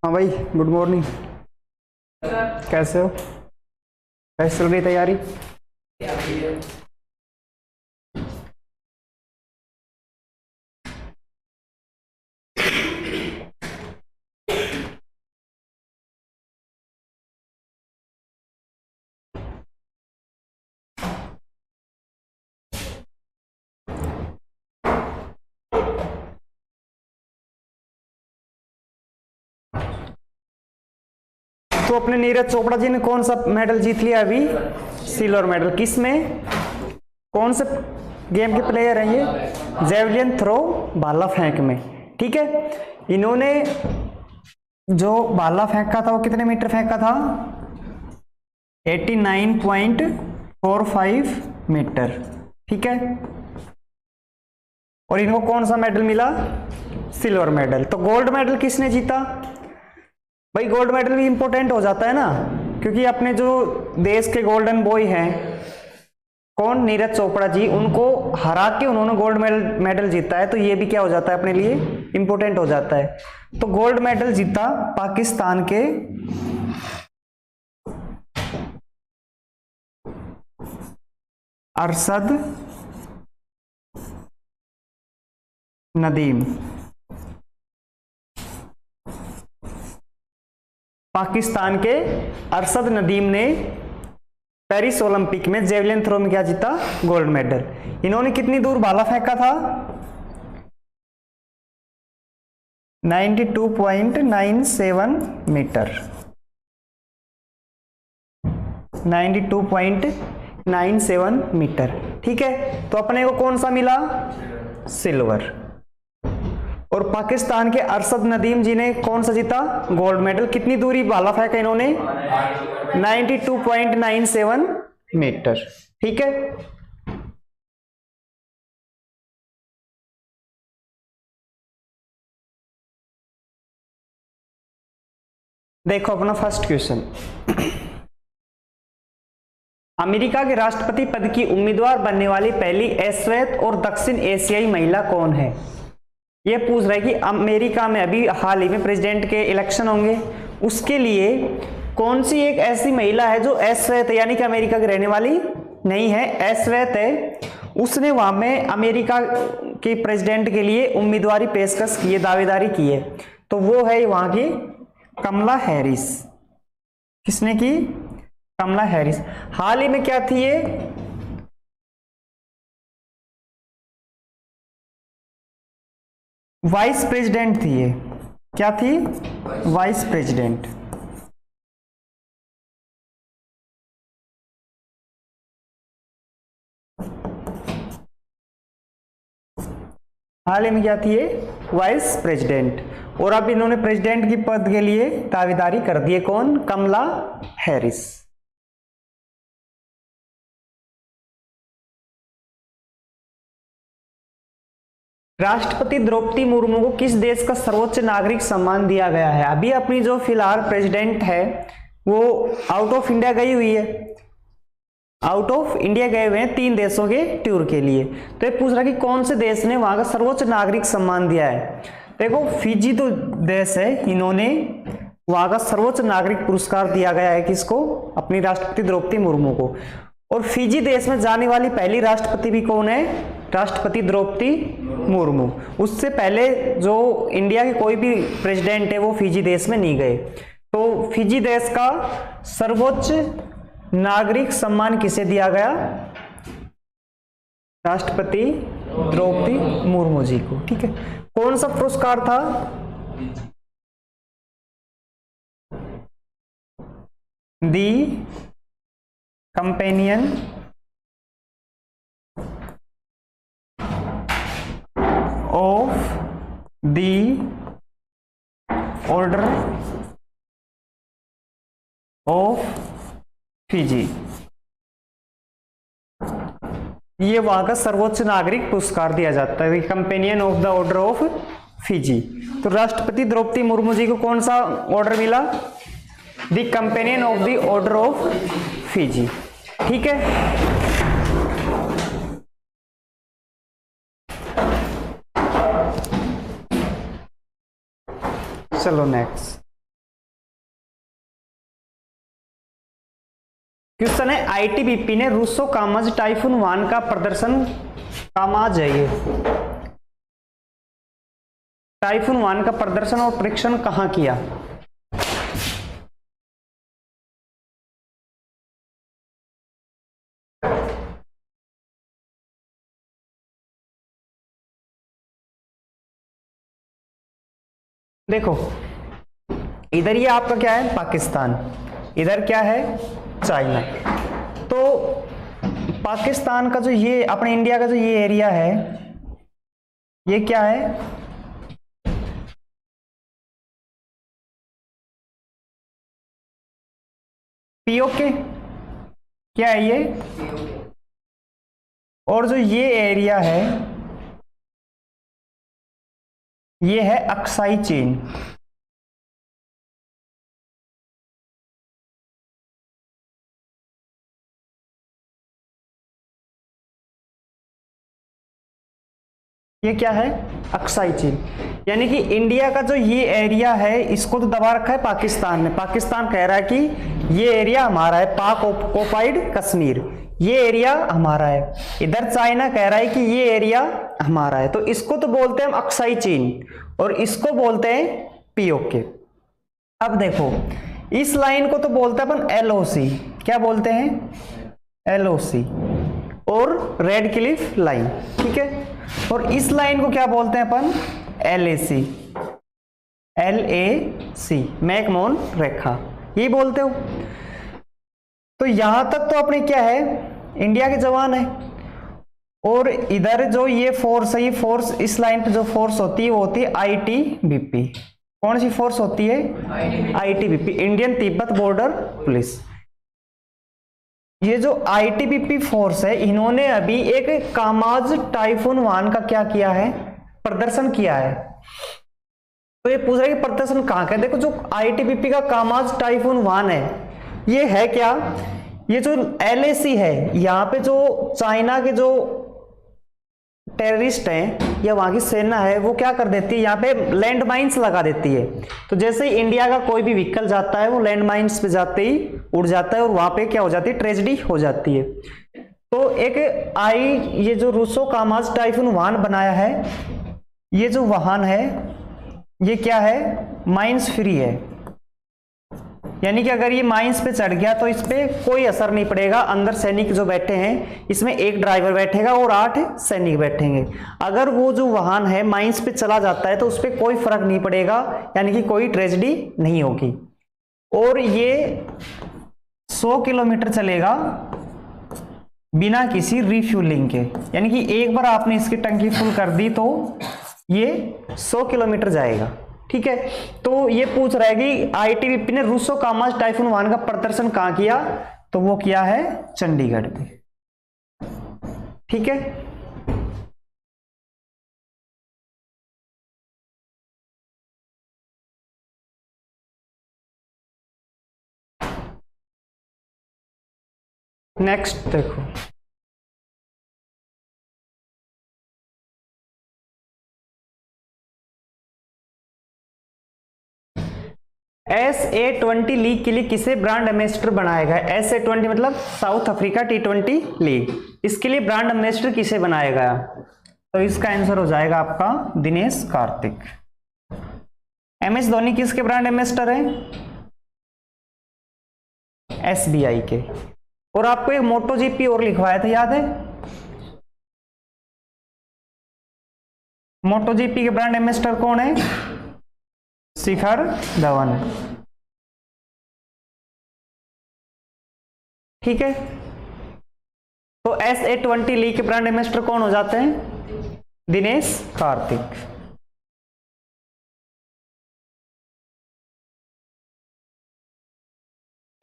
हाँ भाई, good morning. कैसे हो? कैसे चल रही तैयारी? तो अपने नीरज चोपड़ा जी ने कौन सा मेडल जीत लिया अभी? Silver medal. किस में? कौन से गेम के प्लेयर हैं ये? जेवलिन थ्रो, भाला फेंक में। ठीक है, इन्होंने जो भाला फेंका था वो कितने मीटर फेंका था? 89.45 मीटर। ठीक है, और इनको कौन सा मेडल मिला? Silver medal. तो गोल्ड मेडल किसने जीता? भाई गोल्ड मेडल भी इंपॉर्टेंट हो जाता है ना, क्योंकि अपने जो देश के गोल्डन बॉय हैं, कौन? नीरज चोपड़ा जी, उनको हरा के उन्होंने गोल्ड मेडल जीता है, तो ये भी क्या हो जाता है अपने लिए? इंपॉर्टेंट हो जाता है। तो गोल्ड मेडल जीता पाकिस्तान के अरशद नदीम। पाकिस्तान के अरशद नदीम ने पेरिस ओलंपिक में जेवलिन थ्रो में क्या जीता? Gold medal. इन्होंने कितनी दूर भाला फेंका था? 92.97 मीटर। 92.97 मीटर। ठीक है, तो अपने को कौन सा मिला? सिल्वर। और पाकिस्तान के अरशद नदीम जी ने कौन सा जीता? Gold medal. कितनी दूरी भाला फेंका इन्होंने? 92.97 मीटर। ठीक है, देखो अपना फर्स्ट क्वेश्चन। अमेरिका के राष्ट्रपति पद की उम्मीदवार बनने वाली पहली श्वेत और दक्षिण एशियाई महिला कौन है? यह पूछ रहा है कि अमेरिका में अभी हाल ही में प्रेसिडेंट के इलेक्शन होंगे, उसके लिए कौन सी एक ऐसी महिला है जो श्वेत है, यानी कि अमेरिका की रहने वाली नहीं है, श्वेत है, उसने वहां में अमेरिका के प्रेसिडेंट के लिए उम्मीदवारी पेशकश की है, दावेदारी की है। तो वो है वहां की कमला हैरिस। किसने की? कमला हैरिस। हाल ही में क्या थी ये? वाइस प्रेसिडेंट थी ये। क्या थी? Vice president. हाल ही में क्या थी ये? Vice president. और अब इन्होंने प्रेसिडेंट की पद के लिए दावेदारी कर दी है। कौन? कमला हैरिस। राष्ट्रपति द्रौपदी मुर्मू को किस देश का सर्वोच्च नागरिक सम्मान दिया गया है? अभी अपनी जो फिलहाल प्रेसिडेंट है वो आउट ऑफ इंडिया गई हुई है, आउट ऑफ इंडिया गए हुए हैं 3 देशों के टूर के लिए। तो ये पूछ रहा कि कौन से देश ने वहां का सर्वोच्च नागरिक सम्मान दिया है? देखो फिजी तो देश है, इन्होंने वहां का सर्वोच्च नागरिक पुरस्कार दिया गया है किसको? अपनी राष्ट्रपति द्रौपदी मुर्मू को। और फिजी देश में जाने वाली पहली राष्ट्रपति भी कौन है? राष्ट्रपति द्रौपदी मुर्मू। उससे पहले जो इंडिया के कोई भी प्रेसिडेंट है वो फिजी देश में नहीं गए। तो फिजी देश का सर्वोच्च नागरिक सम्मान किसे दिया गया? राष्ट्रपति द्रौपदी मुर्मू जी को। ठीक है, कौन सा पुरस्कार था? The companion of the order of Fiji. ये वहां का सर्वोच्च नागरिक पुरस्कार दिया जाता है, companion of the order of Fiji. तो राष्ट्रपति द्रौपदी मुर्मू जी को कौन सा ऑर्डर मिला? The companion of the order of Fiji. ठीक है, चलो नेक्स्ट। क्वेश्चन है आईटीबीपी ने रूसो कामज टाइफून वान का प्रदर्शन, कामाज है ये, टाइफून वान का प्रदर्शन और परीक्षण कहां किया? देखो इधर ये आपका क्या है पाकिस्तान, इधर क्या है चाइना। तो पाकिस्तान का जो ये अपने इंडिया का जो ये एरिया है ये क्या है, पीओके, क्या है ये, और जो ये एरिया है ये है अक्साई चीन। ये क्या है अक्साई चीन, यानी कि इंडिया का जो ये एरिया है इसको तो दबा रखा है पाकिस्तान ने। पाकिस्तान कह रहा है कि ये एरिया हमारा है, पाक ऑक्युपाइड कश्मीर, ये एरिया हमारा है। इधर चाइना कह रहा है कि ये एरिया हमारा है। तो इसको तो बोलते हैं हम अक्साई चीन और इसको बोलते हैं पीओके। अब देखो इस लाइन को तो बोलते हैं अपन एलओसी, क्या बोलते हैं एलओसी, और रेड क्लिफ लाइन, ठीक है। और इस लाइन को क्या बोलते हैं अपन एलएसी, एलएसी मैकमोहन रेखा, ये बोलते हो। तो यहां तक तो अपने क्या है इंडिया के जवान है, और इधर जो ये फोर्स है, ये फोर्स इस लाइन पे जो फोर्स होती है वो होती है आईटीबीपी। कौन सी फोर्स होती है ITBP, Indian Tibet border police. ये जो आईटीबीपी फोर्स है इन्होंने अभी एक कामाज टाइफून वान का क्या किया है प्रदर्शन किया है। तो ये पूछ रहा है कि प्रदर्शन कहां का है। देखो जो आईटीबीपी का कामाज टाइफून वान है ये है क्या, ये जो एलएसी है यहाँ पे जो चाइना के जो टेररिस्ट हैं या वहां की सेना है वो क्या कर देती है, यहाँ पे लैंड माइन्स लगा देती है। तो जैसे ही इंडिया का कोई भी व्हीकल जाता है वो लैंड माइन्स पे जाते ही उड़ जाता है और वहां पे क्या हो जाती है ट्रेजेडी हो जाती है। तो एक ये जो रूसो कामाज टाइफून वाहन बनाया है, ये जो वाहन है ये क्या है माइन्स फ्री है, यानी कि अगर ये माइंस पे चढ़ गया तो इस पे कोई असर नहीं पड़ेगा। अंदर सैनिक जो बैठे हैं इसमें एक ड्राइवर बैठेगा और 8 सैनिक बैठेंगे। अगर वो जो वाहन है माइंस पे चला जाता है तो उस पर कोई फर्क नहीं पड़ेगा, यानी कि कोई ट्रेजेडी नहीं होगी। और ये 100 किलोमीटर चलेगा बिना किसी रिफ्यूलिंग के, यानी कि एक बार आपने इसकी टंकी फुल कर दी तो ये 100 किलोमीटर जाएगा, ठीक है। तो ये पूछ रहा है कि आईटीबीपी ने रूसो कामाज टाइफून वाहन का प्रदर्शन कहां किया, तो वो किया है चंडीगढ़ पे, ठीक है। नेक्स्ट देखो SA20 लीग के लिए किसे ब्रांड एम्बेसडर बनाया गया। SA20 मतलब साउथ अफ्रीका T20 लीग, इसके लिए ब्रांड एम्बेसडर किसे बनाया गया, तो इसका आंसर हो जाएगा आपका दिनेश कार्तिक। MS धोनी किसके ब्रांड एम्बेसडर हैं, SBI के। और आपको एक मोटो जीपी और लिखवाया था याद है, मोटो जीपी के ब्रांड एम्बेसडर कौन है, शिखर धवन, ठीक है। तो SA20 लीग के ब्रांड एम्बेसडर कौन हो जाते हैं, दिनेश कार्तिक।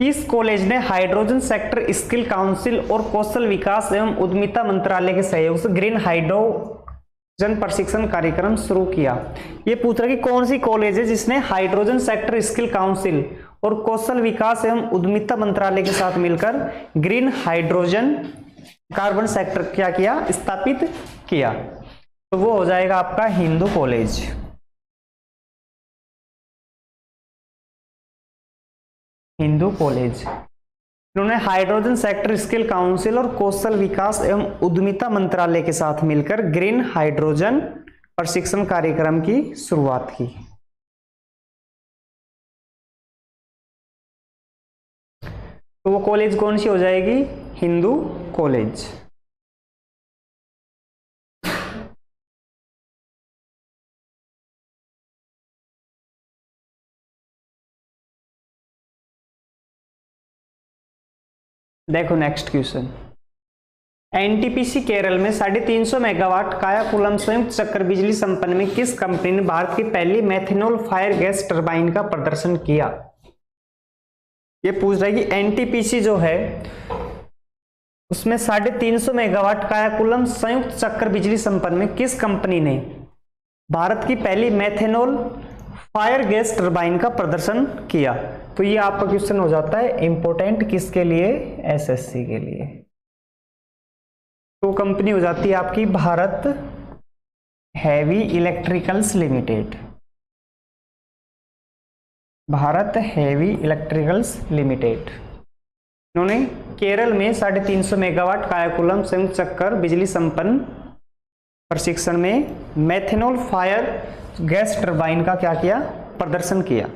इस कॉलेज ने हाइड्रोजन सेक्टर स्किल काउंसिल और कौशल विकास एवं उद्यमिता मंत्रालय के सहयोग से ग्रीन हाइड्रोजन प्रशिक्षण कार्यक्रम शुरू किया। ये पूछ रहा है कि कौन सी कॉलेज है जिसने हाइड्रोजन सेक्टर स्किल काउंसिल और कौशल विकास एवं उद्यमिता मंत्रालय के साथ मिलकर ग्रीन हाइड्रोजन कार्बन सेक्टर क्या किया स्थापित किया, तो वो हो जाएगा आपका हिंदू कॉलेज। हिंदू कॉलेज इन्होंने हाइड्रोजन सेक्टर स्किल काउंसिल और कौशल विकास एवं उद्यमिता मंत्रालय के साथ मिलकर ग्रीन हाइड्रोजन प्रशिक्षण कार्यक्रम की शुरुआत की। तो वो कॉलेज कौन सी हो जाएगी? हिंदू कॉलेज। देखो नेक्स्ट क्वेश्चन, एनटीपीसी केरल में 350 मेगावाट कायाकुलम संयुक्त चक्र बिजली संपन्न में किस कंपनी ने भारत की पहली मेथनॉल फायर गैस टरबाइन का प्रदर्शन किया? ये पूछ रहा है कि एनटीपीसी जो है उसमें 350 मेगावाट कायाकुलम संयुक्त चक्र बिजली संपन्न में किस कंपनी ने भारत की पहली मेथनॉल फायर गैस टरबाइन का प्रदर्शन किया? तो ये आपका क्वेश्चन हो जाता है इंपॉर्टेंट किसके लिए? एसएससी के लिए। तो कंपनी हो जाती है आपकी Bharat heavy electricals limited. Bharat heavy electricals limited, इन्होंने केरल में 350 मेगावाट कायाकुलम संयुक्त चक्र बिजली संपन्न प्रशिक्षण में मेथनॉल फायर गैस टरबाइन का क्या किया? प्रदर्शन किया।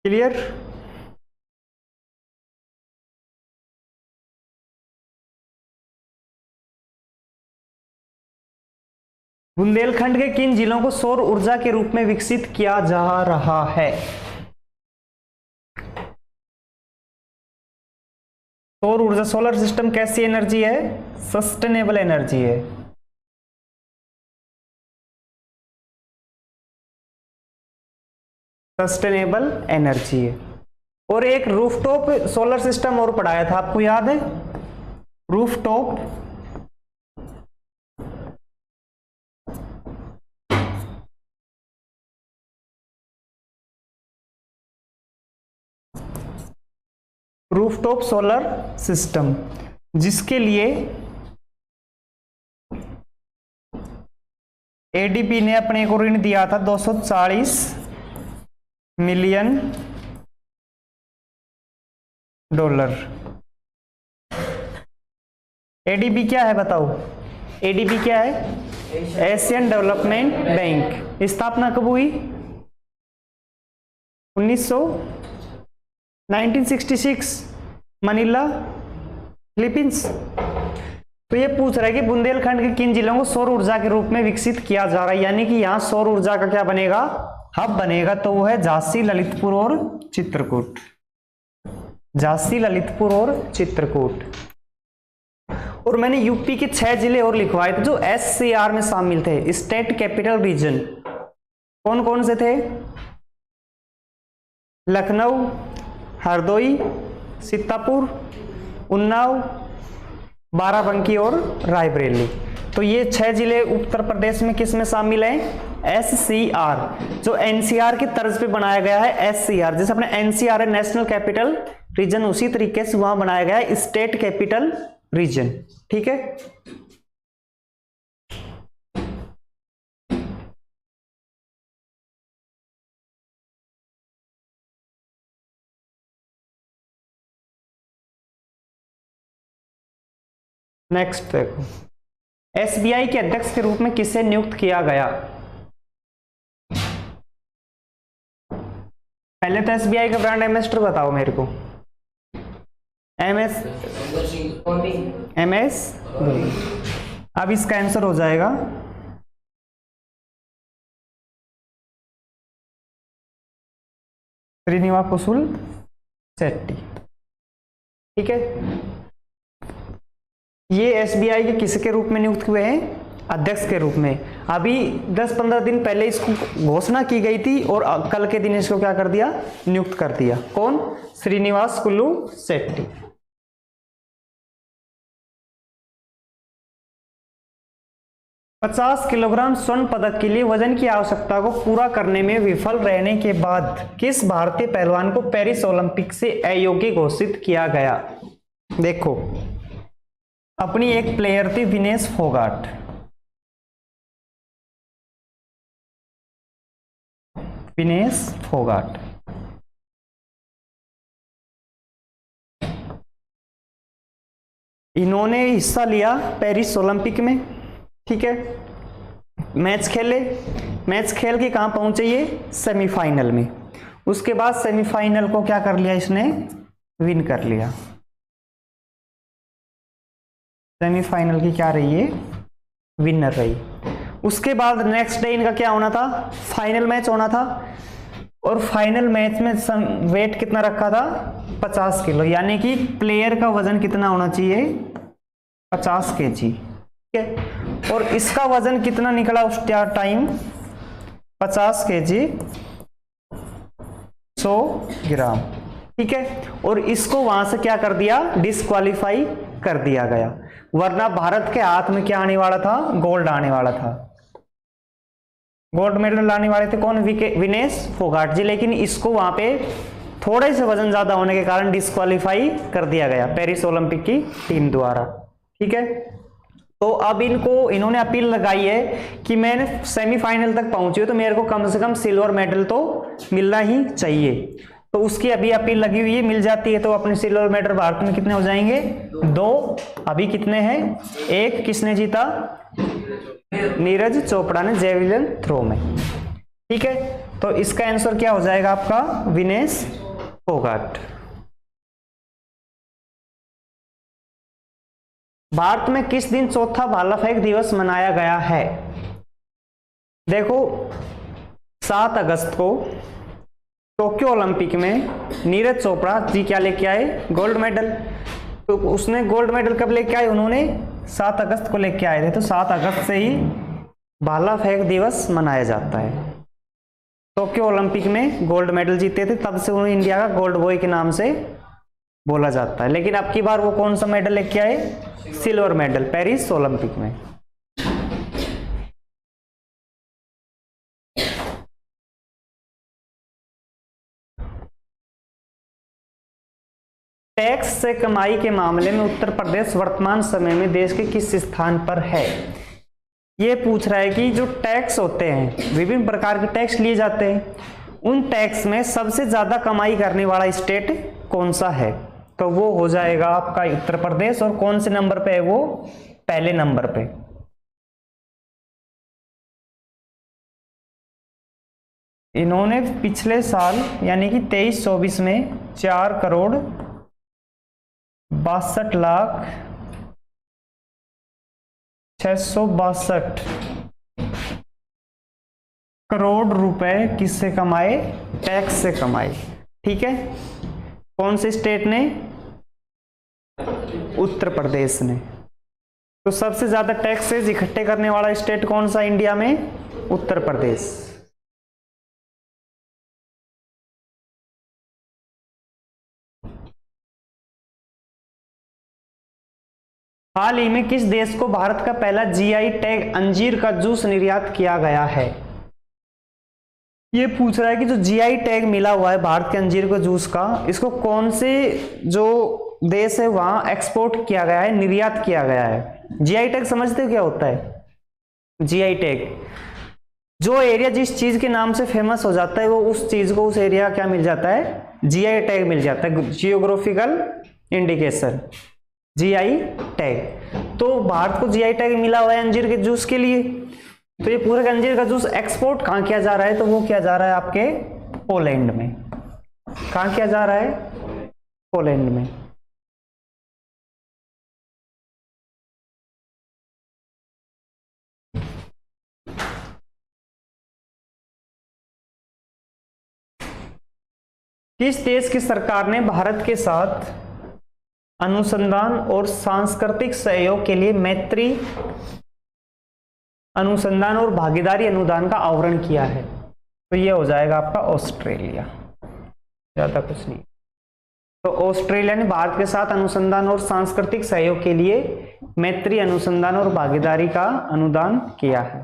क्लियर? बुंदेलखंड के किन जिलों को सौर ऊर्जा के रूप में विकसित किया जा रहा है? सौर ऊर्जा, सोलर सिस्टम कैसी एनर्जी है? सस्टेनेबल एनर्जी है। सस्टेनेबल एनर्जी है। और एक रूफटॉप सोलर सिस्टम और पढ़ाया था, आपको याद है? रूफटॉप रूफटॉप सोलर सिस्टम, जिसके लिए एडीबी ने अपने को ऋण दिया था 240 मिलियन डॉलर। एडीबी क्या है बताओ? एडीबी क्या है? Asian development bank. स्थापना कब हुई? 1966, मनीला, फिलीपींस। तो ये पूछ रहा है कि बुंदेलखंड के किन जिलों को सौर ऊर्जा के रूप में विकसित किया जा रहा है, यानी कि यहां सौर ऊर्जा का क्या बनेगा? हब बनेगा। तो वो है झांसी, ललितपुर और चित्रकूट। झांसी, ललितपुर और चित्रकूट। और मैंने यूपी के 6 जिले और लिखवाए थे जो एससीआर में शामिल थे, स्टेट कैपिटल रीजन। कौन कौन से थे? लखनऊ, हरदोई, सीतापुर, उन्नाव, बाराबंकी और रायबरेली। तो ये 6 जिले उत्तर प्रदेश में किस में शामिल हैं? एससीआर, जो एनसीआर की तर्ज पे बनाया गया है। एससीआर जैसे अपने एनसीआर है नेशनल कैपिटल रीजन, उसी तरीके से वहां बनाया गया है स्टेट कैपिटल रीजन। ठीक है? नेक्स्ट देखो, एसबीआई के अध्यक्ष के रूप में किसे नियुक्त किया गया? पहले तो एसबीआई का ब्रांड एम्बेसडर बताओ मेरे को। एमएस धोनी। अब इसका आंसर हो जाएगा श्रीनिवास कुशल शेट्टी। ठीक है? ये एसबीआई के किसके रूप में नियुक्त हुए हैं? अध्यक्ष के रूप में। अभी 10-15 दिन पहले इसको घोषणा की गई थी और कल के दिन इसको क्या कर दिया? नियुक्त कर दिया। कौन? श्रीनिवास कुल्लू शेट्टी। पचास किलोग्राम स्वर्ण पदक के लिए वजन की आवश्यकता को पूरा करने में विफल रहने के बाद किस भारतीय पहलवान को पेरिस ओलंपिक से अयोग्य घोषित किया गया? देखो, अपनी एक प्लेयर थी विनेश फोगाट। विनेश फोगाट इन्होंने हिस्सा लिया पेरिस ओलंपिक में, ठीक है, मैच खेले, मैच खेल के कहां पहुंचे ये सेमीफाइनल में। उसके बाद सेमीफाइनल को क्या कर लिया इसने, विन कर लिया। सेमीफाइनल की क्या रही है, विनर रही। उसके बाद नेक्स्ट डे इनका क्या होना था, फाइनल मैच होना था। और फाइनल मैच में वेट कितना रखा था, 50 किलो, यानी कि प्लेयर का वजन कितना होना चाहिए, 50 केजी, ठीक है। और इसका वजन कितना निकला उस टाइम, 50 केजी 100 ग्राम, ठीक है। और इसको वहां से क्या कर दिया, डिस्क्वालीफाई कर दिया गया, वरना भारत के हाथ में क्या आने वाला था, गोल्ड आने वाला था। गोल्ड मेडल लाने वाले थे कौन, विनेश फोगाट जी, लेकिन इसको वहां पे थोड़े से वजन ज्यादा होने के कारण डिस्क्वालीफाई कर दिया गया पेरिस ओलंपिक की टीम द्वारा, ठीक है। तो अब इन्होंने अपील लगाई है कि मैंने सेमीफाइनल तक पहुंची हूं तो मेरे को कम से कम सिल्वर मेडल तो मिलना ही चाहिए। तो उसकी अभी अपील लगी हुई है, मिल जाती है तो अपने सिल्वर मेडल भारत में कितने हो जाएंगे, 2। अभी कितने हैं, 1 किसने जीता, नीरज चोपड़ा ने जेवलिन थ्रो में, ठीक है। तो इसका आंसर क्या हो जाएगा आपका, विनेश फोगाट। भारत में किस दिन चौथा भाला फेंक दिवस मनाया गया है। देखो 7 अगस्त को टोक्यो ओलंपिक में नीरज चोपड़ा जी क्या लेके आए, गोल्ड मेडल। तो उसने गोल्ड मेडल कब लेके आए, उन्होंने 7 अगस्त को लेके आए थे। तो 7 अगस्त से ही भाला फेंक दिवस मनाया जाता है। टोक्यो ओलंपिक में गोल्ड मेडल जीते थे, तब से उन्हें इंडिया का गोल्ड बॉय के नाम से बोला जाता है। लेकिन अब की बार वो कौन सा मेडल लेके आए, सिल्वर मेडल पेरिस ओलंपिक में। टैक्स से कमाई के मामले में उत्तर प्रदेश वर्तमान समय में देश के किस स्थान पर है। ये पूछ रहा है कि जो टैक्स होते हैं, विभिन्न प्रकार के टैक्स लिए जाते हैं, उन टैक्स में सबसे ज्यादा कमाई करने वाला स्टेट कौन सा है। तो वो हो जाएगा आपका उत्तर प्रदेश। और कौन से नंबर पे है वो, पहले नंबर पे। इन्होंने पिछले साल यानी कि 23-24 में 4,62,662 करोड़ रुपए किससे कमाए, टैक्स से कमाए, ठीक है। कौन से स्टेट ने, उत्तर प्रदेश ने। तो सबसे ज्यादा टैक्सेस इकट्ठे करने वाला स्टेट कौन सा इंडिया में, उत्तर प्रदेश। हाल ही में किस देश को भारत का पहला जीआई टैग अंजीर का जूस निर्यात किया गया है। ये पूछ रहा है कि जो जीआई टैग मिला हुआ है भारत के अंजीर के जूस का, इसको कौन से जो देश है वहां एक्सपोर्ट किया गया है, निर्यात किया गया है। जीआई टैग समझते हो क्या होता है, जीआई टैग जो एरिया जिस चीज के नाम से फेमस हो जाता है, वो उस चीज को, उस एरिया क्या मिल जाता है, जीआई टैग मिल जाता है, जियोग्राफिकल इंडिकेशन, जीआई टैग। तो भारत को जीआई टैग मिला हुआ है अंजीर के जूस के लिए। तो ये पूरे अंजीर का जूस एक्सपोर्ट कहां किया जा रहा है, तो वो किया जा रहा है आपके पोलैंड में। कहां किया जा रहा है, पोलैंड में। किस देश की सरकार ने भारत के साथ अनुसंधान और सांस्कृतिक सहयोग के लिए मैत्री अनुसंधान और भागीदारी अनुदान का आवरण किया है। तो ये हो जाएगा आपका ऑस्ट्रेलिया, ज्यादा कुछ नहीं। तो ऑस्ट्रेलिया ने भारत के साथ अनुसंधान और सांस्कृतिक सहयोग के लिए मैत्री अनुसंधान और भागीदारी का अनुदान किया है।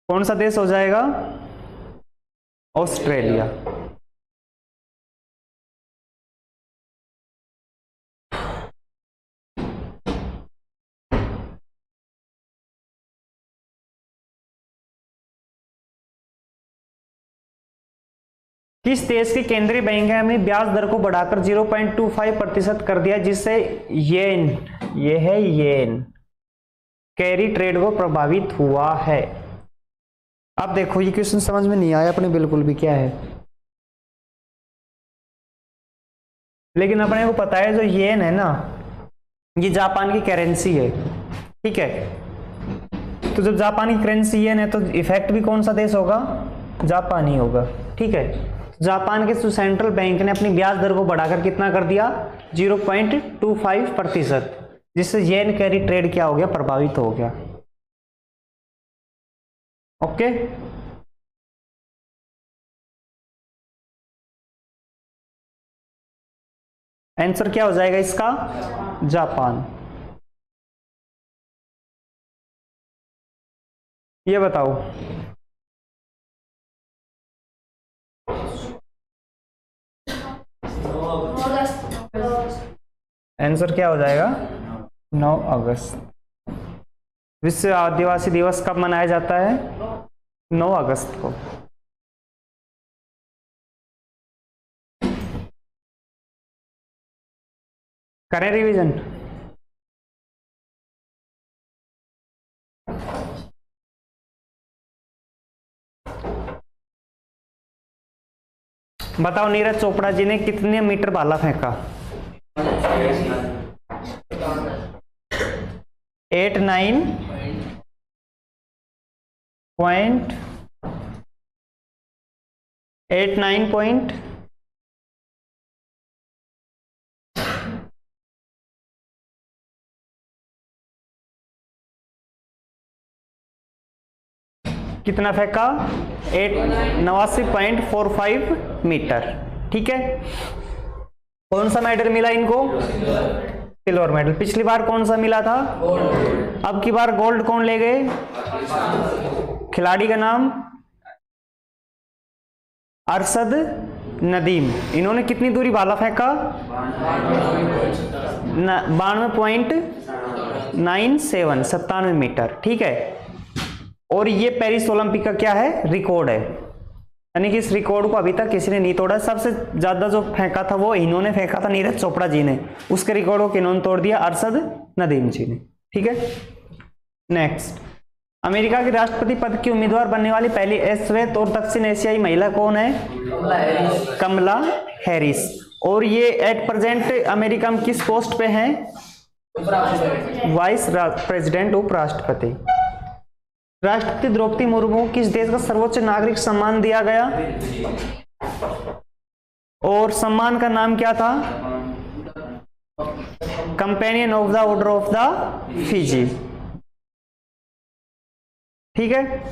कौन सा देश हो जाएगा, ऑस्ट्रेलिया। किस देश के केंद्रीय बैंक ने अपनी ब्याज दर को बढ़ाकर 0.25% कर दिया, जिससे येन, ये है येन, कैरी ट्रेड को प्रभावित हुआ है। अब देखो ये क्वेश्चन समझ में नहीं आया अपने बिल्कुल भी क्या है, लेकिन अपने को पता है जो येन है ना, ये जापान की करेंसी है, ठीक है। तो जब जापान की करेंसी येन है तो इफेक्ट भी कौन सा देश होगा, जापान ही होगा, ठीक है। जापान के सेंट्रल बैंक ने अपनी ब्याज दर को बढ़ाकर कितना कर दिया, 0.25%, जिससे येन कैरी ट्रेड क्या हो गया, प्रभावित हो गया। ओके, आंसर क्या हो जाएगा इसका, जापान। ये बताओ आंसर क्या हो जाएगा, 9 अगस्त। विश्व आदिवासी दिवस कब मनाया जाता है, 9 अगस्त को। करें रिवीजन, बताओ नीरज चोपड़ा जी ने कितने मीटर भाला फेंका, 89 पॉइंट कितना फेंका, 89.45 मीटर, ठीक है। कौन सा मेडल मिला इनको, सिल्वर मेडल। पिछली बार कौन सा मिला था, अब की बार गोल्ड कौन ले गए, खिलाड़ी का नाम अरशद नदीम। इन्होंने कितनी दूरी भाला फेंका, 92.97, 97 मीटर, ठीक है। और ये पेरिस ओलंपिक का क्या है, रिकॉर्ड है, यानी कि इस रिकॉर्ड को अभी तक किसी ने नहीं तोड़ा। सबसे ज्यादा जो फेंका था वो इन्होंने फेंका था, नीरज चोपड़ा जी ने। उसके रिकॉर्ड को किन्होंने तोड़ दिया, अरशद नदीम जी ने, ठीक है। नेक्स्ट, अमेरिका के राष्ट्रपति पद की उम्मीदवार बनने वाली पहली श्वेत और दक्षिण एशियाई महिला कौन है, कमला हैरिस। और ये एट प्रेजेंट अमेरिका में किस पोस्ट पे हैं, वाइस प्रेसिडेंट, उपराष्ट्रपति। राष्ट्रपति द्रौपदी मुर्मू को किस देश का सर्वोच्च नागरिक सम्मान दिया गया, और सम्मान का नाम क्या था, companion of the order of the Fiji, ठीक है।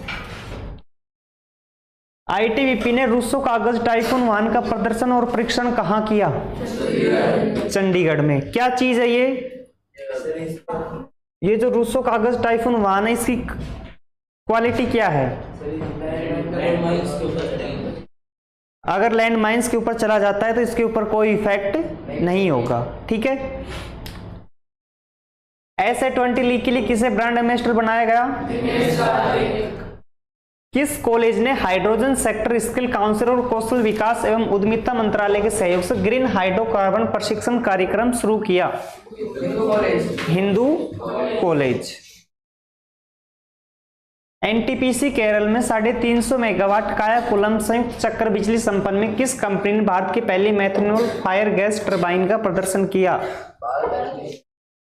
आईटीबीपी ने रूसो कागज टाइफून वाहन का प्रदर्शन और परीक्षण कहां किया, चंडीगढ़ में। क्या चीज है ये जो रूसो कागज टाइफून वाहन है, इसकी क्वालिटी क्या है, अगर लैंड माइंस के ऊपर चला जाता है तो इसके ऊपर कोई इफेक्ट नहीं होगा, ठीक है। SA20 लीग के लिए किसे ब्रांड एम्बेसडर बनाया गया, किस कॉलेज ने हाइड्रोजन सेक्टर स्किल काउंसिल और कौशल विकास एवं उद्यमिता मंत्रालय के सहयोग से ग्रीन हाइड्रोकार्बन प्रशिक्षण कार्यक्रम शुरू किया, हिंदू कॉलेज। एनटीपीसी केरल में 350 मेगावाट कायाकुलम संयुक्त चक्र बिजली संपन्न में किस कंपनी ने भारत की पहली मेथनॉल फायर गैस टरबाइन का प्रदर्शन किया,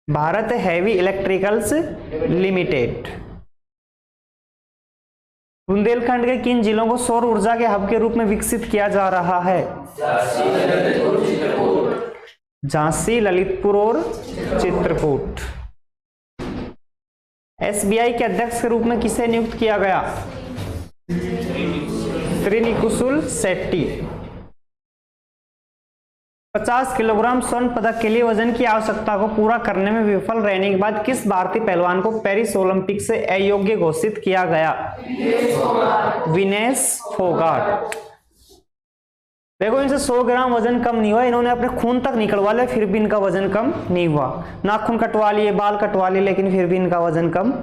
Bharat heavy electricals limited. Bundelkhand के किन जिलों को सौर ऊर्जा के हब के रूप में विकसित किया जा रहा है, झांसी, ललितपुर और चित्रकूट। एसबीआई के अध्यक्ष के रूप में किसे नियुक्त किया गया, श्रीनिकुशुल शेट्टी। 50 किलोग्राम स्वर्ण पदक के लिए वजन की आवश्यकता को पूरा करने में विफल रहने के बाद किस भारतीय पहलवान को पेरिस ओलंपिक से अयोग्य घोषित किया गया, विनेश फोगाट। देखो, इनसे 100 ग्राम वजन कम नहीं हुआ, इन्होंने अपने खून तक निकलवा लिया, फिर भी इनका वजन कम नहीं हुआ। नाखून कटवा लिए, बाल कटवा लिए, लेकिन फिर भी इनका वजन कम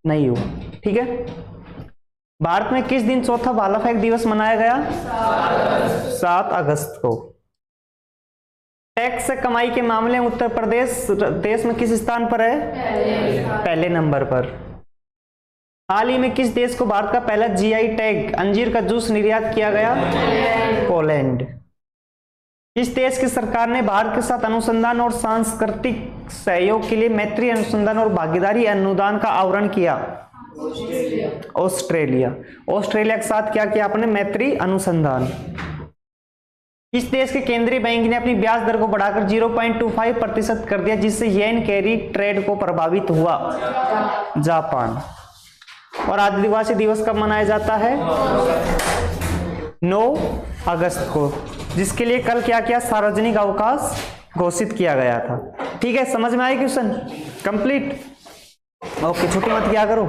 नहीं हुआ, ठीक है। भारत में किस दिन चौथा भाला फेंक दिवस मनाया गया? 7 अगस्त को। टैक्स से कमाई के मामले में उत्तर प्रदेश देश में किस स्थान पर है? पहले नंबर पर। हाल ही में किस देश को भारत का पहला जीआई टैग अंजीर का जूस निर्यात किया गया? पोलैंड। किस देश की सरकार ने भारत के साथ अनुसंधान और सांस्कृतिक सहयोग के लिए मैत्री अनुसंधान और भागीदारी अनुदान का आवरण किया? ऑस्ट्रेलिया। ऑस्ट्रेलिया के साथ क्या किया आपने? मैत्री अनुसंधान। किस देश के केंद्रीय बैंक ने अपनी ब्याज दर को बढ़ाकर 0.25% कर दिया, जिससे येन कैरी ट्रेड को प्रभावित हुआ? जापान। और आदिवासी दिवस कब मनाया जाता है? 9 अगस्त को, जिसके लिए कल क्या किया? सार्वजनिक अवकाश घोषित किया गया था। ठीक है, समझ में आया क्वेश्चन? कंप्लीट। ओके, छुट्टी मत किया करो।